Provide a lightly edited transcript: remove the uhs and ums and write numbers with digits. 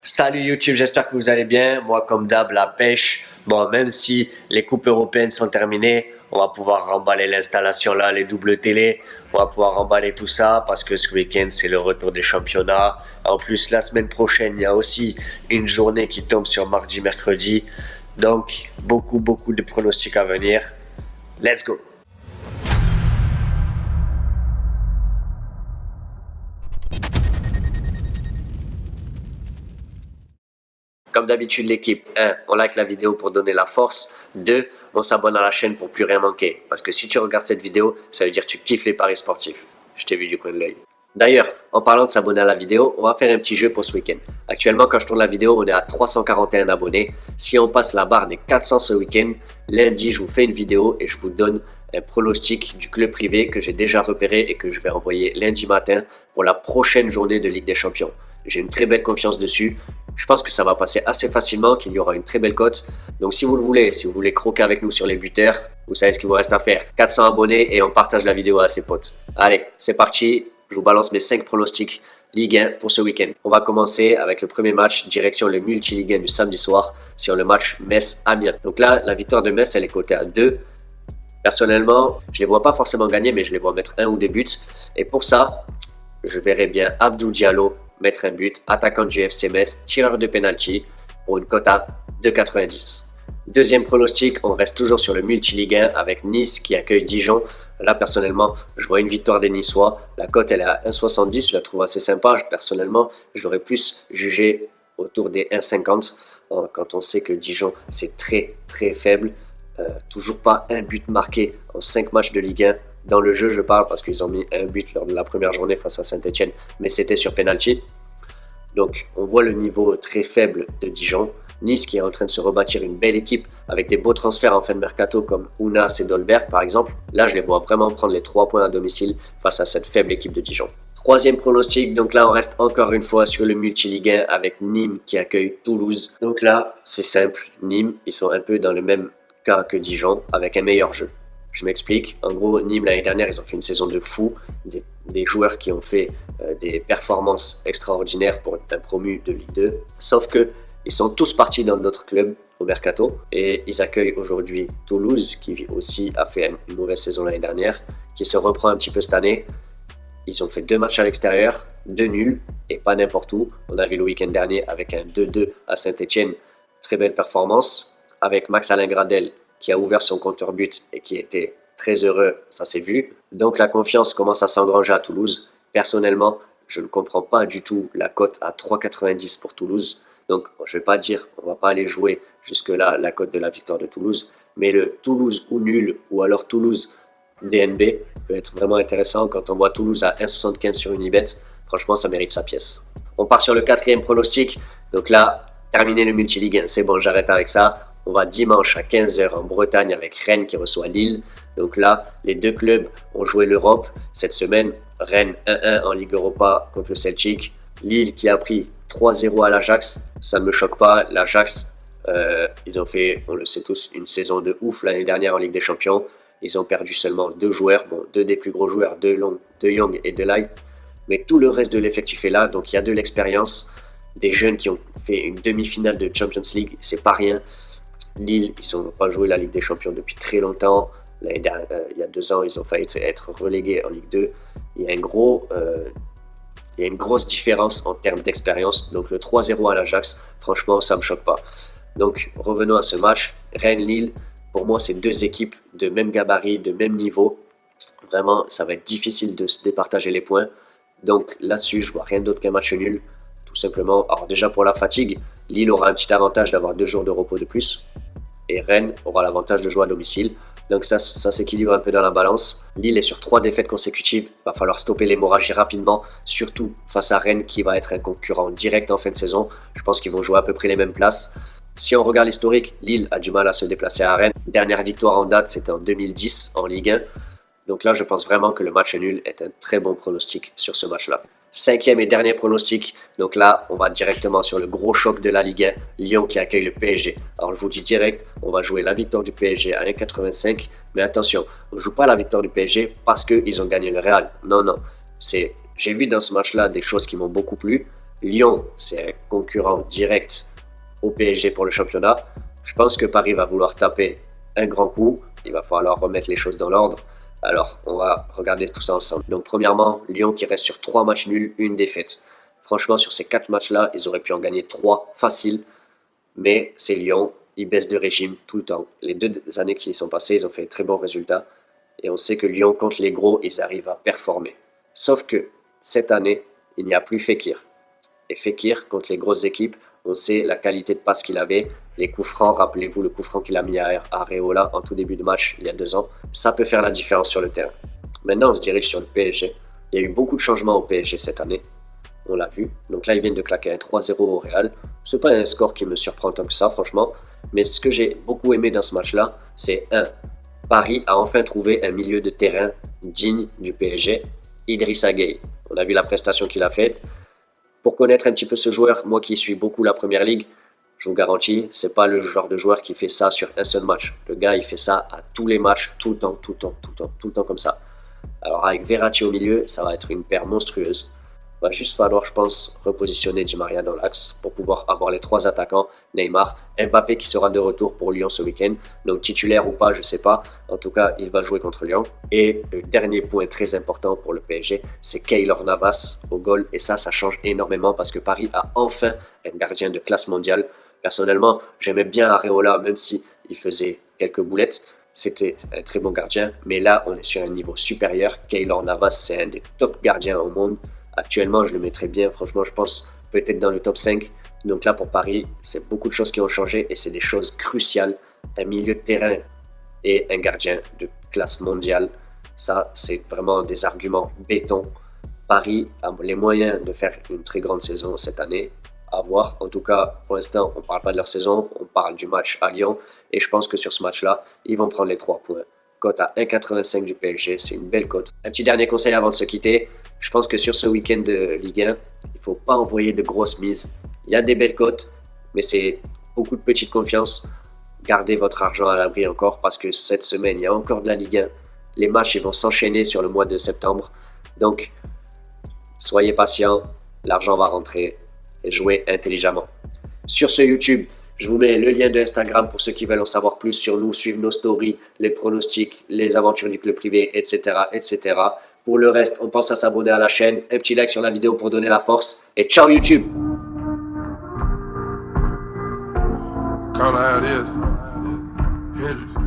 Salut YouTube, j'espère que vous allez bien. Moi, comme d'hab, la pêche. Bon, même si les coupes européennes sont terminées, on va pouvoir remballer l'installation là, les doubles télé. On va pouvoir remballer tout ça parce que ce week-end, c'est le retour des championnats. En plus, la semaine prochaine, il y a aussi une journée qui tombe sur mardi, mercredi. Donc, beaucoup de pronostics à venir. Let's go! Comme d'habitude, l'équipe, 1. On like la vidéo pour donner la force. 2. On s'abonne à la chaîne pour plus rien manquer. Parce que si tu regardes cette vidéo, ça veut dire que tu kiffes les paris sportifs. Je t'ai vu du coin de l'œil. D'ailleurs, en parlant de s'abonner à la vidéo, on va faire un petit jeu pour ce week-end. Actuellement, quand je tourne la vidéo, on est à 341 abonnés. Si on passe la barre des 400 ce week-end, lundi, je vous fais une vidéo et je vous donne un pronostic du club privé que j'ai déjà repéré et que je vais envoyer lundi matin pour la prochaine journée de Ligue des Champions. J'ai une très belle confiance dessus. Je pense que ça va passer assez facilement, qu'il y aura une très belle cote. Donc si vous le voulez, si vous voulez croquer avec nous sur les buteurs, vous savez ce qu'il vous reste à faire. 400 abonnés et on partage la vidéo à ses potes. Allez, c'est parti. Je vous balance mes 5 pronostics Ligue 1 pour ce week-end. On va commencer avec le premier match, direction le multi-Ligue 1 du samedi soir sur le match Metz-Amiens. Donc là, la victoire de Metz, elle est cotée à 2. Personnellement, je ne les vois pas forcément gagner, mais je les vois mettre un ou deux buts. Et pour ça, je verrais bien Abdou Diallo mettre un but, attaquant du FC Metz, tireur de penalty pour une cote à 2,90. Deuxième pronostic, on reste toujours sur le multi-Ligue 1 avec Nice qui accueille Dijon. Là, personnellement, je vois une victoire des Niçois. La cote, elle est à 1,70. Je la trouve assez sympa. Personnellement, j'aurais plus jugé autour des 1,50 quand on sait que Dijon, c'est très faible. Toujours pas un but marqué en 5 matchs de Ligue 1. Dans le jeu, je parle parce qu'ils ont mis un but lors de la première journée face à Saint-Etienne, mais c'était sur penalty. Donc, on voit le niveau très faible de Dijon. Nice qui est en train de se rebâtir une belle équipe avec des beaux transferts en fin de mercato comme Ounas et Dolberg par exemple. Là, je les vois vraiment prendre les 3 points à domicile face à cette faible équipe de Dijon. Troisième pronostic, donc là on reste encore une fois sur le multi-Ligue 1 avec Nîmes qui accueille Toulouse. Donc là, c'est simple, Nîmes, ils sont un peu dans le même cas que Dijon avec un meilleur jeu. Je m'explique. En gros, Nîmes, l'année dernière, ils ont fait une saison de fou. Des joueurs qui ont fait des performances extraordinaires pour un promu de Ligue 2. Sauf que ils sont tous partis dans d'autres clubs au mercato. Et ils accueillent aujourd'hui Toulouse, qui aussi a fait une mauvaise saison l'année dernière, qui se reprend un petit peu cette année. Ils ont fait 2 matchs à l'extérieur, 2 nuls, et pas n'importe où. On a vu le week-end dernier avec un 2-2 à Saint-Etienne. Très belle performance. Avec Max-Alain Gradel, qui a ouvert son compteur but et qui était très heureux, ça s'est vu. Donc la confiance commence à s'engranger à Toulouse. Personnellement, je ne comprends pas du tout la cote à 3,90 pour Toulouse. Donc je ne vais pas dire, on ne va pas aller jouer jusque-là la cote de la victoire de Toulouse. Mais le Toulouse ou nul, ou alors Toulouse DNB peut être vraiment intéressant quand on voit Toulouse à 1,75 sur Unibet. Franchement, ça mérite sa pièce. On part sur le quatrième pronostic. Donc là, terminer le multi-ligue 1, c'est bon, j'arrête avec ça. On va dimanche à 15h en Bretagne avec Rennes qui reçoit Lille. Donc là, les deux clubs ont joué l'Europe cette semaine. Rennes 1-1 en Ligue Europa contre le Celtic. Lille qui a pris 3-0 à l'Ajax. Ça ne me choque pas. L'Ajax, ils ont fait, on le sait tous, une saison de ouf l'année dernière en Ligue des Champions. Ils ont perdu seulement 2 joueurs. Bon, 2 des plus gros joueurs, De Jong et De Ligt. Mais tout le reste de l'effectif est là. Donc il y a de l'expérience. Des jeunes qui ont fait une demi-finale de Champions League, c'est pas rien. Lille, ils n'ont pas joué la Ligue des Champions depuis très longtemps. Il y a 2 ans, ils ont failli être relégués en Ligue 2. Il y a une grosse différence en termes d'expérience. Donc le 3-0 à l'Ajax, franchement, ça ne me choque pas. Donc revenons à ce match. Rennes-Lille, pour moi, c'est 2 équipes de même gabarit, de même niveau. Vraiment, ça va être difficile de se départager les points. Donc là-dessus, je ne vois rien d'autre qu'un match nul. Tout simplement, alors déjà pour la fatigue, Lille aura un petit avantage d'avoir 2 jours de repos de plus. Et Rennes aura l'avantage de jouer à domicile. Donc ça s'équilibre un peu dans la balance. Lille est sur 3 défaites consécutives. Il va falloir stopper l'hémorragie rapidement, surtout face à Rennes qui va être un concurrent direct en fin de saison. Je pense qu'ils vont jouer à peu près les mêmes places. Si on regarde l'historique, Lille a du mal à se déplacer à Rennes. Dernière victoire en date, c'était en 2010 en Ligue 1. Donc là, je pense vraiment que le match nul est un très bon pronostic sur ce match-là. 5e et dernier pronostic. Donc là, on va directement sur le gros choc de la Ligue 1, Lyon qui accueille le PSG. Alors je vous dis direct, on va jouer la victoire du PSG à 1,85. Mais attention, on ne joue pas la victoire du PSG parce qu'ils ont gagné le Real. Non. J'ai vu dans ce match-là des choses qui m'ont beaucoup plu. Lyon, c'est un concurrent direct au PSG pour le championnat. Je pense que Paris va vouloir taper un grand coup. Il va falloir remettre les choses dans l'ordre. Alors, on va regarder tout ça ensemble. Donc, premièrement, Lyon qui reste sur 3 matchs nuls, une défaite. Franchement, sur ces 4 matchs-là, ils auraient pu en gagner 3 faciles. Mais c'est Lyon, ils baissent de régime tout le temps. Les 2 années qui sont passées, ils ont fait de très bons résultats. Et on sait que Lyon, contre les gros, ils arrivent à performer. Sauf que cette année, il n'y a plus Fekir. Et Fekir, contre les grosses équipes, on sait la qualité de passe qu'il avait, les coups francs, rappelez-vous le coup franc qu'il a mis à Areola en tout début de match il y a 2 ans, ça peut faire la différence sur le terrain. Maintenant, on se dirige sur le PSG. Il y a eu beaucoup de changements au PSG cette année, on l'a vu. Donc là, ils viennent de claquer un 3-0 au Real. C'est pas un score qui me surprend tant que ça, franchement. Mais ce que j'ai beaucoup aimé dans ce match-là, c'est Paris a enfin trouvé un milieu de terrain digne du PSG, Idrissa Gueye. On a vu la prestation qu'il a faite. Pour connaître un petit peu ce joueur, moi qui suis beaucoup la Première Ligue, je vous garantis, c'est pas le genre de joueur qui fait ça sur un seul match. Le gars, il fait ça à tous les matchs, tout le temps, tout le temps, tout le temps, tout le temps comme ça. Alors avec Verratti au milieu, ça va être une paire monstrueuse. Va juste falloir, je pense, repositionner Di Maria dans l'axe pour pouvoir avoir les 3 attaquants, Neymar, Mbappé qui sera de retour pour Lyon ce week-end, donc titulaire ou pas, je sais pas. En tout cas, il va jouer contre Lyon. Et le dernier point très important pour le PSG, c'est Keylor Navas au goal. Et ça change énormément parce que Paris a enfin un gardien de classe mondiale. Personnellement, j'aimais bien Areola, même si il faisait quelques boulettes. C'était un très bon gardien, mais là, on est sur un niveau supérieur. Keylor Navas, c'est un des top gardiens au monde. Actuellement, je le mettrais bien. Franchement, je pense peut-être dans le top 5. Donc là, pour Paris, c'est beaucoup de choses qui ont changé et c'est des choses cruciales. Un milieu de terrain et un gardien de classe mondiale. Ça, c'est vraiment des arguments béton. Paris a les moyens de faire une très grande saison cette année. À voir. En tout cas, pour l'instant, on ne parle pas de leur saison. On parle du match à Lyon. Et je pense que sur ce match-là, ils vont prendre les 3 points. Cote à 1,85 du PSG, c'est une belle cote. Un petit dernier conseil avant de se quitter. Je pense que sur ce week-end de Ligue 1, il ne faut pas envoyer de grosses mises. Il y a des belles cotes, mais c'est beaucoup de petites confiances. Gardez votre argent à l'abri encore parce que cette semaine, il y a encore de la Ligue 1. Les matchs ils vont s'enchaîner sur le mois de septembre. Donc, soyez patients, l'argent va rentrer et jouez intelligemment. Sur ce YouTube, je vous mets le lien de Instagram pour ceux qui veulent en savoir plus sur nous, suivre nos stories, les pronostics, les aventures du club privé, etc., etc. Pour le reste, on pense à s'abonner à la chaîne, un petit like sur la vidéo pour donner la force, et ciao YouTube! Call her how it is. Hendrix.